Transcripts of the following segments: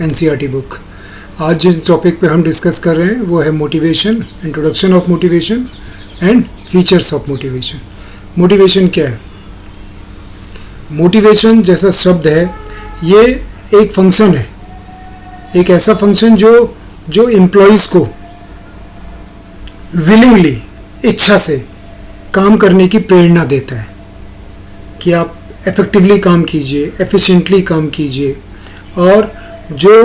NCERT book. आज जिस topic पे हम डिस्कस कर रहे हैं वो है motivation, introduction of motivation and features of motivation. Motivation क्या है? मोटिवेशन जैसा शब्द है ये एक फंक्शन है, एक ऐसा फंक्शन जो एम्प्लॉयज़ को विलिंगली, इच्छा से काम करने की प्रेरणा देता है कि आप इफ़ेक्टिवली काम कीजिए, एफिशिएंटली काम कीजिए और जो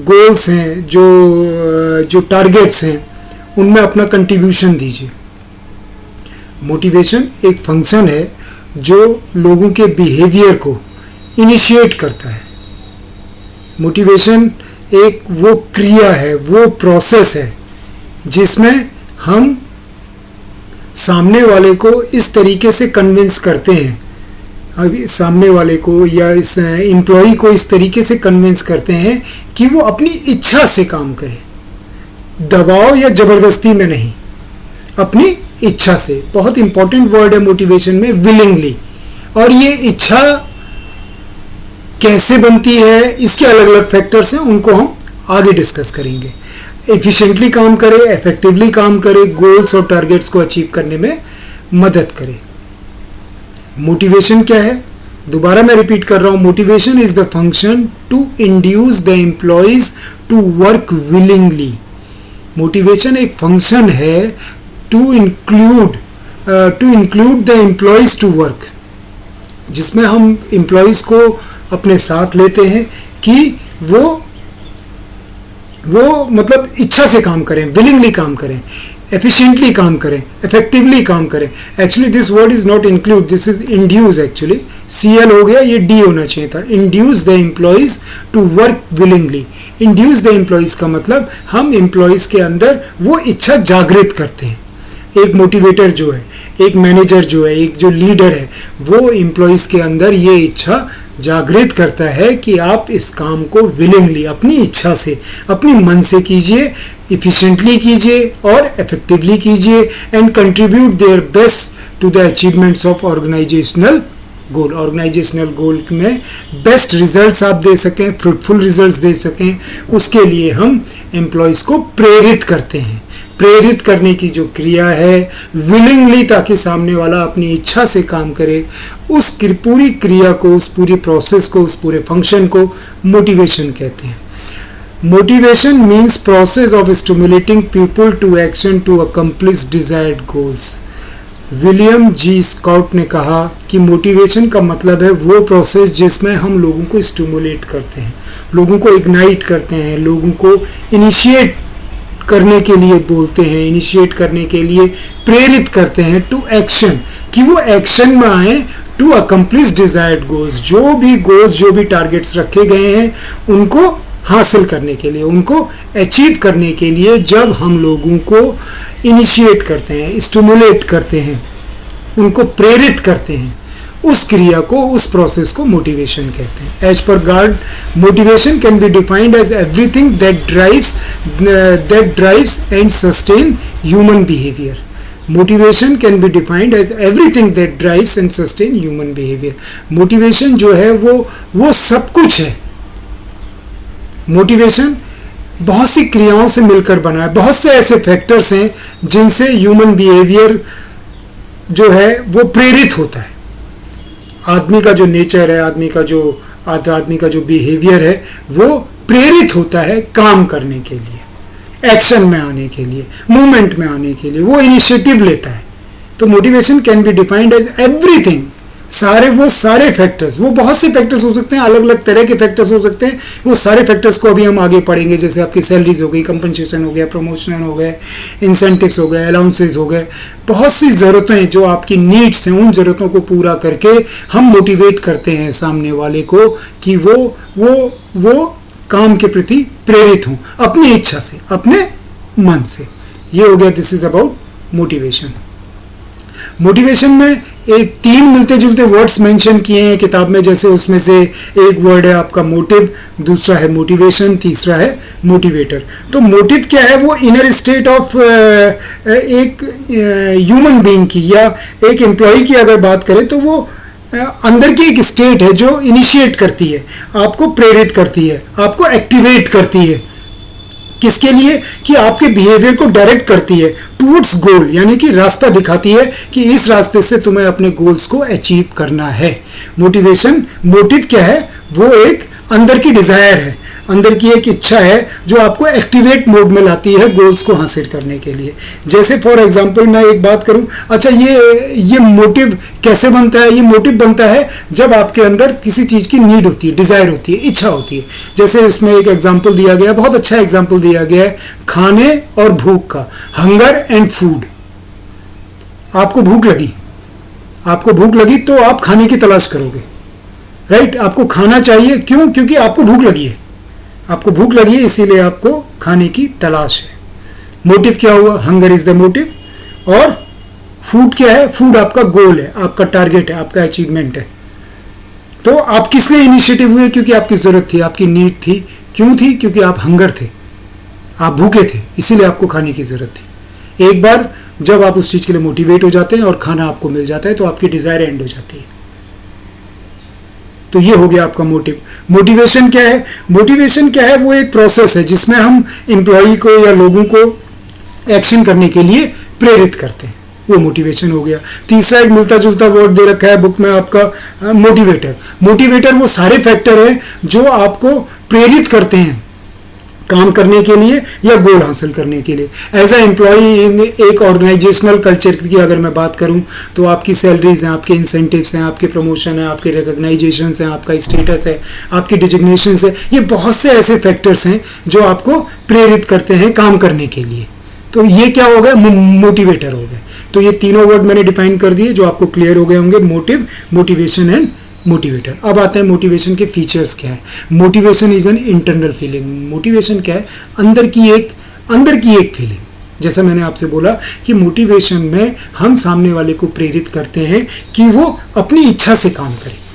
गोल्स हैं, जो टारगेट्स हैं उनमें अपना कंट्रीब्यूशन दीजिए। मोटिवेशन एक फंक्शन है जो लोगों के बिहेवियर को इनिशिएट करता है। मोटिवेशन एक वो क्रिया है, वो प्रोसेस है जिसमें हम सामने वाले को इस तरीके से कन्विंस करते हैं, अभी सामने वाले को या इस एम्प्लॉई को इस तरीके से कन्विंस करते हैं कि वो अपनी इच्छा से काम करे, दबाव या ज़बरदस्ती में नहीं, अपनी इच्छा से। बहुत इंपॉर्टेंट वर्ड है मोटिवेशन में, विलिंगली। और ये इच्छा कैसे बनती है, इसके अलग अलग फैक्टर्स हैं, उनको हम आगे डिस्कस करेंगे। एफिशिएंटली काम करे, इफेक्टिवली काम करे, गोल्स और टारगेट्स को अचीव करने में मदद करे। मोटिवेशन क्या है? दोबारा मैं रिपीट कर रहा हूं, motivation is the function to induce the employees to work willingly. Motivation एक फंक्शन है to include the employees to work, जिसमें हम एम्प्लॉयज को अपने साथ लेते हैं कि वो मतलब इच्छा से काम करें, विलिंगली काम करें, एफिशिएंटली काम करें, इफेक्टिवली काम करें। Actually this word is not include, this is induce. Actually CL हो गया, ये D होना चाहिए था। Induce the employees to work willingly. Induce the employees का मतलब हम एम्प्लॉयज के अंदर वो इच्छा जागृत करते हैं। एक मोटिवेटर जो है, एक मैनेजर जो है, एक जो लीडर है, वो एम्प्लॉयज के अंदर ये इच्छा जागृत करता है कि आप इस काम को विलिंगली, अपनी इच्छा से, अपनी मन से कीजिए, इफिशिएंटली कीजिए और इफेक्टिवली कीजिए and contribute their best to the achievements of organisational goal. Organisational goal में बेस्ट रिजल्ट्स आप दे सकें, फ्रूटफुल रिजल्ट्स दे सकें, उसके लिए हम एम्प्लॉयज़ को प्रेरित करते हैं। प्रेरित करने की जो क्रिया है विलिंगली, ताकि सामने वाला अपनी इच्छा से काम करे, उस पूरी क्रिया को, उस पूरी प्रोसेस को, उस पूरे फंक्शन को मोटिवेशन कहते हैं। Motivation means process of stimulating people to action to accomplish desired goals. William G Scott ने कहा कि मोटिवेशन का मतलब है वो प्रोसेस जिसमें हम लोगों को स्टिमुलेट करते हैं, लोगों को इग्नाइट करते हैं, लोगों को इनिशिएट करने के लिए बोलते हैं, इनिशिएट करने के लिए प्रेरित करते हैं टू एक्शन, कि वो एक्शन में आए टू अकम्प्लिश डिजायर्ड गोल्स। जो भी गोल्स, जो भी टारगेट्स रखे गए हैं उनको हासिल करने के लिए, उनको अचीव करने के लिए जब हम लोगों को इनिशिएट करते हैं, स्टिमुलेट करते हैं, उनको प्रेरित करते हैं, उस क्रिया को, उस प्रोसेस को मोटिवेशन कहते हैं। As per Gard, motivation can be defined as everything that drives and sustain human behaviour. Motivation can be defined as everything that drives and sustain human behaviour. Motivation जो है वो सब कुछ है। मोटिवेशन बहुत सी क्रियाओं से मिलकर बना है, बहुत से ऐसे फैक्टर्स हैं जिनसे ह्यूमन बिहेवियर जो है वो प्रेरित होता है। आदमी का जो नेचर है, आदमी का जो बिहेवियर है, वो प्रेरित होता है काम करने के लिए, एक्शन में आने के लिए, मूवमेंट में आने के लिए, वो इनिशिएटिव लेता है। तो motivation can be defined as everything, सारे फैक्टर्स, वो बहुत से फैक्टर्स हो सकते हैं, अलग अलग तरह के फैक्टर्स हो सकते हैं। वो सारे फैक्टर्स को अभी हम आगे पढ़ेंगे, जैसे आपकी सैलरीज हो गई, कंपनसेशन हो गया, प्रमोशन हो गए, इंसेंटिव्स हो गए, अलाउंसेस हो गए, बहुत सी ज़रूरतें जो आपकी नीड्स हैं, उन ज़रूरतों को पूरा करके हम मोटिवेट करते हैं सामने वाले को कि वो काम के प्रति प्रेरित हों, अपनी इच्छा से, अपने मन से। ये हो गया, this is about motivation. Motivation में एक 3 मिलते जुलते वर्ड्स मेंशन किए हैं किताब में, जैसे उसमें से एक वर्ड है आपका मोटिव, दूसरा है मोटिवेशन, तीसरा है मोटिवेटर। तो मोटिव क्या है? वो इनर स्टेट ऑफ एक ह्यूमन बीइंग की या एक एम्प्लॉय की अगर बात करें तो वो अंदर की एक स्टेट है जो इनिशिएट करती है, आपको प्रेरित करती है, आपको एक्टिवेट करती है। किसके लिए? कि आपके बिहेवियर को डायरेक्ट करती है टूवर्ड्स गोल, यानी कि रास्ता दिखाती है कि इस रास्ते से तुम्हें अपने गोल्स को अचीव करना है। मोटिवेशन, मोटिव क्या है? वो एक अंदर की डिजायर है, अंदर की एक इच्छा है जो आपको एक्टिवेट मोड में लाती है गोल्स को हासिल करने के लिए। जैसे फॉर एग्जांपल मैं एक बात करूं, अच्छा ये मोटिव कैसे बनता है? ये मोटिव बनता है जब आपके अंदर किसी चीज़ की नीड होती है, डिज़ायर होती है, इच्छा होती है। जैसे इसमें एक एग्जांपल दिया गया, बहुत अच्छा एग्जांपल दिया गया है खाने और भूख का, हंगर एंड फूड। आपको भूख लगी तो आप खाने की तलाश करोगे, राइट? आपको खाना चाहिए, क्यों? क्योंकि आपको भूख लगी है, इसीलिए आपको खाने की तलाश है। मोटिव क्या हुआ? Hunger is the motive. और फूड क्या है? फूड आपका गोल है, आपका टारगेट है, आपका अचीवमेंट है। तो आप किस लिए इनिशिएटिव हुए? क्योंकि आपकी जरूरत थी, आपकी नीड थी। क्यों थी? क्योंकि आप हंगर थे, आप भूखे थे, इसीलिए आपको खाने की जरूरत थी। एक बार जब आप उस चीज के लिए मोटिवेट हो जाते हैं और खाना आपको मिल जाता है तो आपकी डिजायर एंड हो जाती है। तो ये हो गया आपका मोटिव। मोटिवेशन क्या है? मोटिवेशन क्या है? वो एक प्रोसेस है जिसमें हम एम्प्लॉय को या लोगों को एक्शन करने के लिए प्रेरित करते हैं, वो मोटिवेशन हो गया। तीसरा एक मिलता जुलता वर्ड दे रखा है बुक में आपका, मोटिवेटर। मोटिवेटर वो सारे फैक्टर हैं जो आपको प्रेरित करते हैं काम करने के लिए या गोल हासिल करने के लिए। एज ए एम्प्लॉई इन एक ऑर्गेनाइजेशनल कल्चर की अगर मैं बात करूं तो आपकी सैलरीज हैं, आपके इंसेंटिव्स हैं, आपके प्रमोशन है, आपके रिकॉग्नाइजेशन हैं, आपका स्टेटस है, आपकी डिजिग्नेशन है, ये बहुत से ऐसे फैक्टर्स हैं जो आपको प्रेरित करते हैं काम करने के लिए। तो ये क्या हो गया? मोटिवेटर हो गए। तो ये तीनों वर्ड मैंने डिफाइन कर दिए जो आपको क्लियर हो गए होंगे, मोटिव, मोटिवेशन एंड मोटिवेटर। अब आते हैं मोटिवेशन के फीचर्स क्या है। Motivation is an internal feeling. Motivation क्या है? अंदर की एक फीलिंग। जैसा मैंने आपसे बोला कि मोटिवेशन में हम सामने वाले को प्रेरित करते हैं कि वो अपनी इच्छा से काम करे।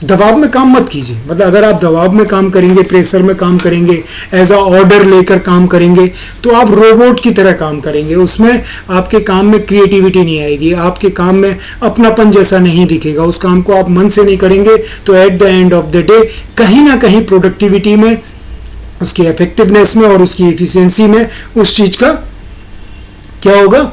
दबाव में काम मत कीजिए, मतलब अगर आप दबाव में काम करेंगे, प्रेशर में काम करेंगे, एज अ ऑर्डर लेकर काम करेंगे तो आप रोबोट की तरह काम करेंगे। उसमें आपके काम में क्रिएटिविटी नहीं आएगी, आपके काम में अपनापन जैसा नहीं दिखेगा। उस काम को आप मन से नहीं करेंगे तो at the end of the day कहीं ना कहीं प्रोडक्टिविटी में, उसकी इफेक्टिवनेस में और उसकी एफिशिएंसी में उस चीज का क्या होगा?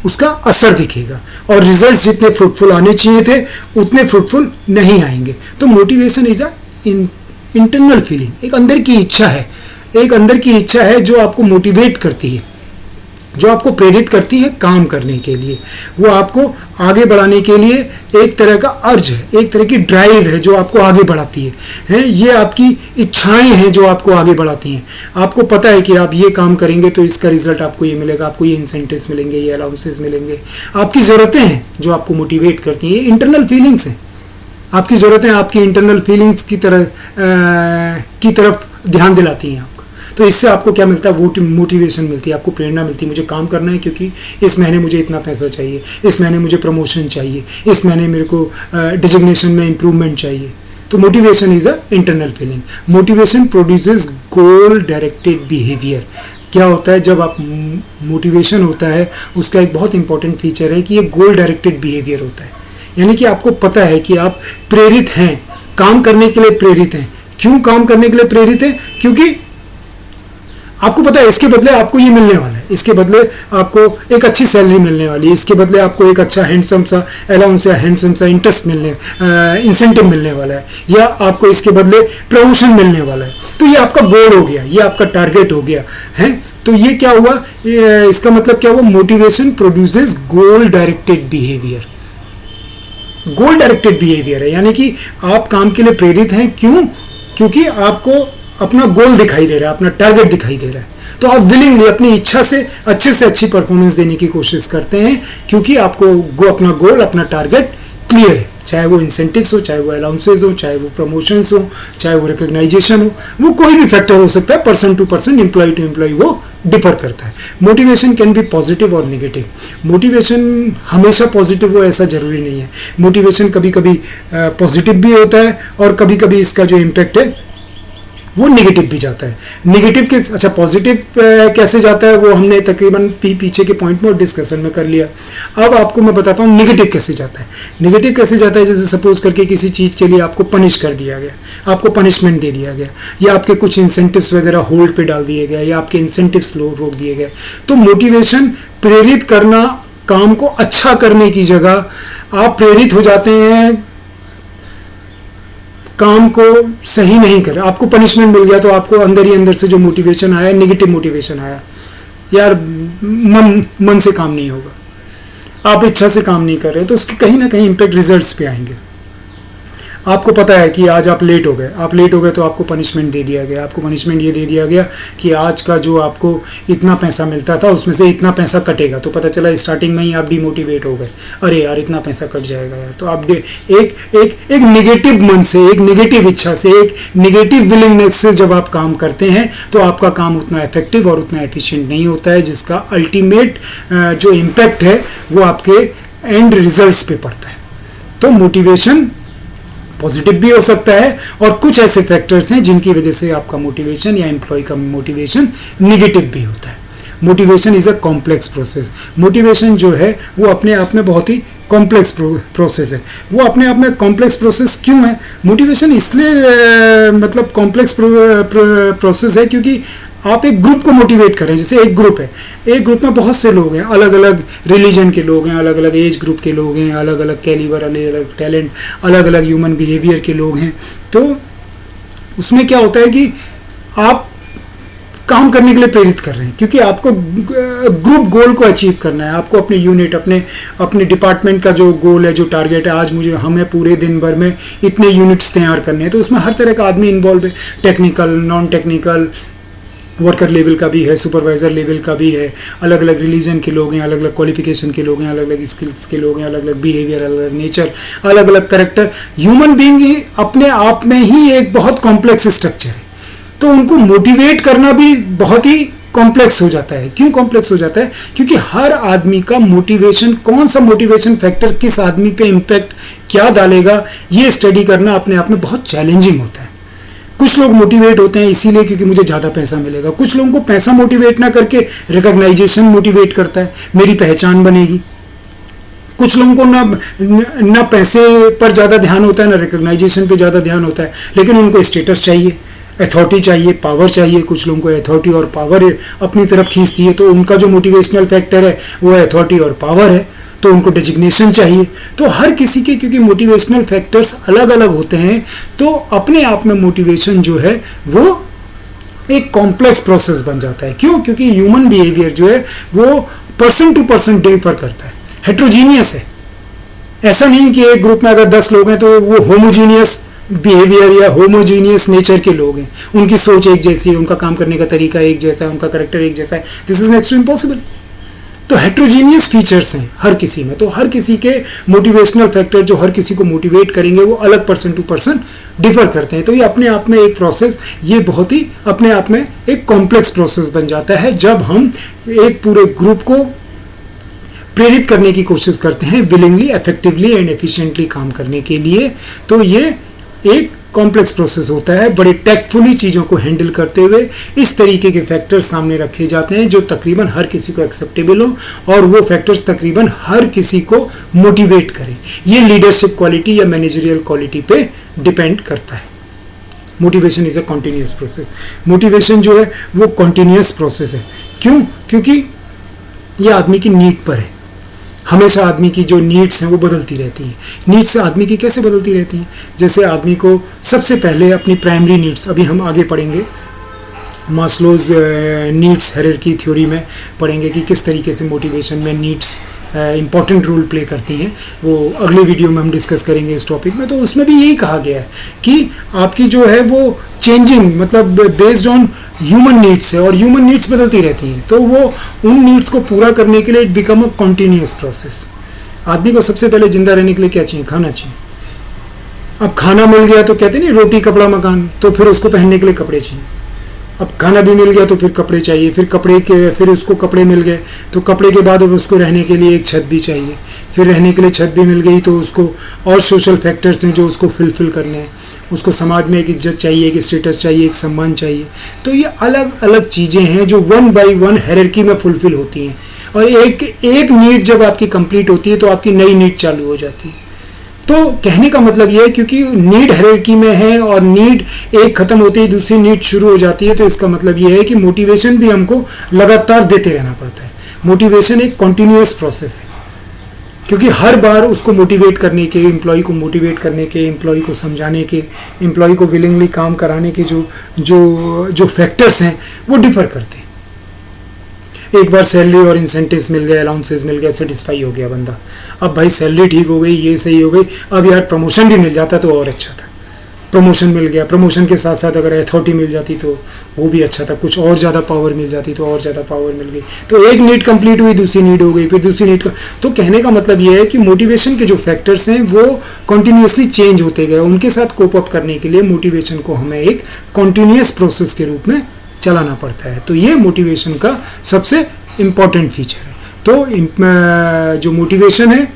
उसका असर दिखेगा और रिजल्ट्स जितने फ्रूटफुल आने चाहिए थे उतने फ्रूटफुल नहीं आएंगे। तो motivation is a internal feeling, एक अंदर की इच्छा है, एक अंदर की इच्छा है जो आपको मोटिवेट करती है, जो आपको प्रेरित करती है काम करने के लिए। वो आपको आगे बढ़ाने के लिए एक तरह का अर्ज है, एक तरह की ड्राइव है जो आपको आगे बढ़ाती है। ये आपकी इच्छाएं हैं जो आपको आगे बढ़ाती हैं। आपको पता है कि आप ये काम करेंगे तो इसका रिजल्ट आपको ये मिलेगा, आपको ये इंसेंटिव्स मिलेंगे, ये अलाउंसेस मिलेंगे। आपकी ज़रूरतें हैं जो आपको मोटिवेट करती हैं, ये इंटरनल फीलिंग्स हैं। आपकी ज़रूरतें आपकी इंटरनल फीलिंग्स की तरफ ध्यान दिलाती हैं। तो इससे आपको क्या मिलता है? वो मोटिवेशन मिलती है, आपको प्रेरणा मिलती है। मुझे काम करना है क्योंकि इस महीने मुझे इतना पैसा चाहिए, इस महीने मुझे प्रमोशन चाहिए, इस महीने मेरे को डिजिग्नेशन में इम्प्रूवमेंट चाहिए। तो motivation is a internal feeling. Motivation produces goal directed behaviour. क्या होता है जब आप मोटिवेशन होता है, उसका एक बहुत इंपॉर्टेंट फीचर है कि ये गोल डायरेक्टेड बिहेवियर होता है। यानी कि आपको पता है कि आप प्रेरित हैं, काम करने के लिए प्रेरित हैं। क्यों काम करने के लिए प्रेरित हैं? क्योंकि आपको पता है इसके बदले आपको ये मिलने वाला है, इसके बदले आपको एक अच्छी सैलरी मिलने वाली है, इसके बदले आपको एक अच्छा हैंडसम सा अलाउंस या हैंडसम सा इंसेंटिव मिलने वाला है, या आपको इसके बदले प्रमोशन मिलने वाला है। तो ये आपका गोल हो गया, ये आपका टारगेट हो गया है। तो ये क्या हुआ? इसका मतलब क्या हुआ? मोटिवेशन प्रोड्यूसेस गोल डायरेक्टेड बिहेवियर। गोल डायरेक्टेड बिहेवियर है, यानी कि आप काम के लिए प्रेरित हैं। क्यों? क्योंकि आपको अपना गोल दिखाई दे रहा है, अपना टारगेट दिखाई दे रहा है। तो आप विलिंगली अपनी इच्छा से अच्छी परफॉर्मेंस देने की कोशिश करते हैं क्योंकि आपको अपना गोल, अपना टारगेट क्लियर है। चाहे वो इंसेंटिव्स हो, चाहे वो अलाउंसेज हो, चाहे वो प्रमोशंस हो, चाहे वो रिकॉग्नाइजेशन हो, वो कोई भी फैक्टर हो सकता है। Person to person, employee to employee वो डिफर करता है। मोटिवेशन कैन बी पॉजिटिव और नेगेटिव। मोटिवेशन हमेशा पॉजिटिव हो ऐसा जरूरी नहीं है। मोटिवेशन कभी कभी पॉजिटिव भी होता है और कभी कभी इसका जो इम्पैक्ट है वो नेगेटिव भी जाता है। नेगेटिव के अच्छा पॉजिटिव कैसे जाता है वो हमने तकरीबन पीछे के पॉइंट में और डिस्कशन में कर लिया। अब आपको मैं बताता हूँ नेगेटिव कैसे जाता है। नेगेटिव कैसे जाता है, जैसे सपोज करके किसी चीज़ के लिए आपको पनिश कर दिया गया, आपको पनिशमेंट दे दिया गया, या आपके कुछ इंसेंटिव्स वगैरह होल्ड पे डाल दिए गए, या आपके इंसेंटिव्स रोक दिए गए। तो मोटिवेशन प्रेरित करना, काम को अच्छा करने की जगह आप प्रेरित हो जाते हैं काम को सही नहीं कर। आपको पनिशमेंट मिल गया तो आपको अंदर ही अंदर से जो मोटिवेशन आया, नेगेटिव मोटिवेशन आया, यार मन से काम नहीं होगा, आप इच्छा से काम नहीं कर रहे, तो उसके कहीं ना कहीं इम्पैक्ट रिजल्ट्स पे आएंगे। आपको पता है कि आज आप लेट हो गए तो आपको पनिशमेंट दे दिया गया। आपको पनिशमेंट ये दे दिया गया कि आज का जो आपको इतना पैसा मिलता था उसमें से इतना पैसा कटेगा। तो पता चला स्टार्टिंग में ही आप डिमोटिवेट हो गए, अरे यार इतना पैसा कट जाएगा यार। तो आप एक नेगेटिव मन से, एक नेगेटिव इच्छा से, एक नेगेटिव विलिंगनेस से जब आप काम करते हैं तो आपका काम उतना इफेक्टिव और उतना एफिशिएंट नहीं होता है, जिसका अल्टीमेट जो इम्पैक्ट है वो आपके एंड रिजल्ट्स पे पड़ता है। तो मोटिवेशन पॉजिटिव भी हो सकता है, और कुछ ऐसे फैक्टर्स हैं जिनकी वजह से आपका मोटिवेशन या एम्प्लॉय का मोटिवेशन निगेटिव भी होता है। Motivation is a complex process. Motivation जो है वो अपने आप में बहुत ही कॉम्प्लेक्स प्रोसेस है। वो अपने आप में कॉम्प्लेक्स प्रोसेस क्यों है? मोटिवेशन इसलिए मतलब कॉम्प्लेक्स प्रोसेस है क्योंकि आप एक ग्रुप को मोटिवेट करें। जैसे एक ग्रुप है, एक ग्रुप में बहुत से लोग हैं, अलग अलग रिलीजन के लोग हैं, अलग अलग एज ग्रुप के लोग हैं, अलग अलग कैलिबर, अलग अलग टैलेंट, अलग अलग ह्यूमन बिहेवियर के लोग हैं। तो उसमें क्या होता है कि आप काम करने के लिए प्रेरित कर रहे हैं क्योंकि आपको ग्रुप गोल को अचीव करना है। आपको अपने यूनिट, अपने डिपार्टमेंट का जो गोल है, जो टारगेट है, आज हमें पूरे दिन भर में इतने यूनिट्स तैयार करने हैं। तो उसमें हर तरह का आदमी इन्वॉल्व है, technical, non technical, worker level का भी है, सुपरवाइजर लेवल का भी है, अलग अलग रिलीजन के लोग हैं, अलग अलग क्वालिफिकेशन के लोग हैं, अलग अलग स्किल्स के लोग हैं, अलग अलग बिहेवियर, अलग अलग नेचर, अलग अलग करेक्टर। ह्यूमन बीइंग अपने आप में ही एक बहुत कॉम्प्लेक्स स्ट्रक्चर है, तो उनको मोटिवेट करना भी बहुत ही कॉम्प्लेक्स हो जाता है। क्यों कॉम्प्लेक्स हो जाता है? क्योंकि हर आदमी का मोटिवेशन, कौन सा मोटिवेशन फैक्टर किस आदमी पे इम्पैक्ट क्या डालेगा, ये स्टडी करना अपने आप में बहुत चैलेंजिंग होता है। कुछ लोग मोटिवेट होते हैं इसीलिए क्योंकि मुझे ज़्यादा पैसा मिलेगा। कुछ लोगों को पैसा मोटिवेट ना करके रिकॉग्नाइजेशन मोटिवेट करता है, मेरी पहचान बनेगी। कुछ लोगों को ना पैसे पर ज़्यादा ध्यान होता है, ना रिकॉग्नाइजेशन पे ज़्यादा ध्यान होता है, लेकिन उनको स्टेटस चाहिए, अथॉरिटी चाहिए, पावर चाहिए। कुछ लोगों को अथॉरिटी और पावर अपनी तरफ खींचती है, तो उनका जो मोटिवेशनल फैक्टर है वो अथॉरिटी और पावर है, तो उनको डेजिग्नेशन चाहिए। तो हर किसी के, क्योंकि मोटिवेशनल फैक्टर्स अलग अलग होते हैं, तो अपने आप में मोटिवेशन जो है वो एक कॉम्प्लेक्स प्रोसेस बन जाता है। क्यों? क्योंकि ह्यूमन बिहेवियर जो है वो पर्सन टू पर्सन डिफर करता है, हेट्रोजीनियस है। ऐसा नहीं कि एक ग्रुप में अगर 10 लोग हैं तो वो होमोजीनियस बिहेवियर या होमोजीनियस नेचर के लोग हैं, उनकी सोच एक जैसी है, उनका काम करने का तरीका एक जैसा है, उनका करेक्टर एक जैसा है। This is next to impossible. तो हेट्रोजीनियस फीचर्स हैं हर किसी में, तो हर किसी के मोटिवेशनल फैक्टर जो हर किसी को मोटिवेट करेंगे वो अलग पर्सन टू पर्सन डिफर करते हैं। तो ये अपने आप में एक प्रोसेस, ये बहुत ही अपने आप में एक कॉम्प्लेक्स प्रोसेस बन जाता है जब हम एक पूरे ग्रुप को प्रेरित करने की कोशिश करते हैं विलिंगली, इफेक्टिवली एंड एफिशिएंटली काम करने के लिए। तो ये एक कॉम्प्लेक्स प्रोसेस होता है। बड़े टैक्टफुली चीज़ों को हैंडल करते हुए इस तरीके के फैक्टर्स सामने रखे जाते हैं जो तकरीबन हर किसी को एक्सेप्टेबल हो, और वो फैक्टर्स तकरीबन हर किसी को मोटिवेट करें। ये लीडरशिप क्वालिटी या मैनेजरियल क्वालिटी पे डिपेंड करता है। Motivation is a continuous process. Motivation जो है वो कॉन्टीन्यूस प्रोसेस है। क्यों? क्योंकि ये आदमी की नीड पर है। हमेशा आदमी की जो नीड्स हैं वो बदलती रहती हैं। नीड्स आदमी की कैसे बदलती रहती हैं? जैसे आदमी को सबसे पहले अपनी प्राइमरी नीड्स, अभी हम आगे पढ़ेंगे मास्लोज नीड्स हायरार्की थ्योरी में पढ़ेंगे कि किस तरीके से मोटिवेशन में नीड्स इम्पॉर्टेंट रोल प्ले करती हैं। वो अगले वीडियो में हम डिस्कस करेंगे इस टॉपिक में। तो उसमें भी यही कहा गया है कि आपकी जो है वो चेंजिंग, मतलब बेस्ड ऑन ह्यूमन नीड्स है, और ह्यूमन नीड्स बदलती रहती हैं। तो वो उन नीड्स को पूरा करने के लिए it become a continuous process. आदमी को सबसे पहले जिंदा रहने के लिए क्या चाहिए? खाना चाहिए। अब खाना मिल गया तो कहते नहीं रोटी कपड़ा मकान, तो फिर उसको पहनने के लिए कपड़े चाहिए। अब खाना भी मिल गया तो फिर कपड़े चाहिए, फिर उसको कपड़े मिल गए तो कपड़े के बाद अब उसको रहने के लिए एक छत भी चाहिए। फिर रहने के लिए छत भी मिल गई तो उसको और सोशल फैक्टर्स हैं जो उसको फुलफिल करने हैं, उसको समाज में एक इज्जत चाहिए, एक स्टेटस चाहिए, एक सम्मान चाहिए। तो ये अलग अलग चीज़ें हैं जो वन बाय वन हायरार्की में फुलफिल होती हैं, और एक एक नीड जब आपकी कंप्लीट होती है तो आपकी नई नीड चालू हो जाती है। तो कहने का मतलब ये है क्योंकि नीड हायरार्की में है और नीड एक खत्म होते ही दूसरी नीड शुरू हो जाती है, तो इसका मतलब ये है कि मोटिवेशन भी हमको लगातार देते रहना पड़ता है। मोटिवेशन एक कॉन्टिन्यूअस प्रोसेस है, क्योंकि हर बार उसको मोटिवेट करने के, एम्प्लॉय को मोटिवेट करने के, एम्प्लॉय को समझाने के, एम्प्लॉय को विलिंगली काम कराने के जो जो जो फैक्टर्स हैं वो डिफर करते हैं। एक बार सैलरी और इंसेंटिव्स मिल गए, अलाउंसेस मिल गए, सेटिस्फाई हो गया बंदा, अब भाई सैलरी ठीक हो गई, ये सही हो गई, अब यार प्रमोशन भी मिल जाता तो और अच्छा था। प्रमोशन मिल गया, प्रमोशन के साथ साथ अगर अथॉरिटी मिल जाती तो वो भी अच्छा था, कुछ और ज़्यादा पावर मिल जाती तो और ज़्यादा पावर मिल गई। तो एक नीड कंप्लीट हुई, दूसरी नीड हो गई, फिर दूसरी नीड का। तो कहने का मतलब ये है कि मोटिवेशन के जो फैक्टर्स हैं वो कॉन्टीन्यूसली चेंज होते गए, उनके साथ कोप अप करने के लिए मोटिवेशन को हमें एक कॉन्टीन्यूस प्रोसेस के रूप में चलाना पड़ता है। तो ये मोटिवेशन का सबसे इम्पॉर्टेंट फीचर है। तो जो मोटिवेशन है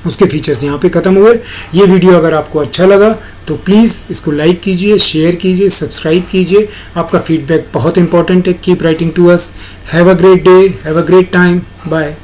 उसके फीचर्स यहाँ पे ख़त्म हुए। ये वीडियो अगर आपको अच्छा लगा तो प्लीज़ इसको लाइक कीजिए, शेयर कीजिए, सब्सक्राइब कीजिए। आपका फीडबैक बहुत इंपॉर्टेंट है। Keep writing to us. Have a great day, have a great time, bye.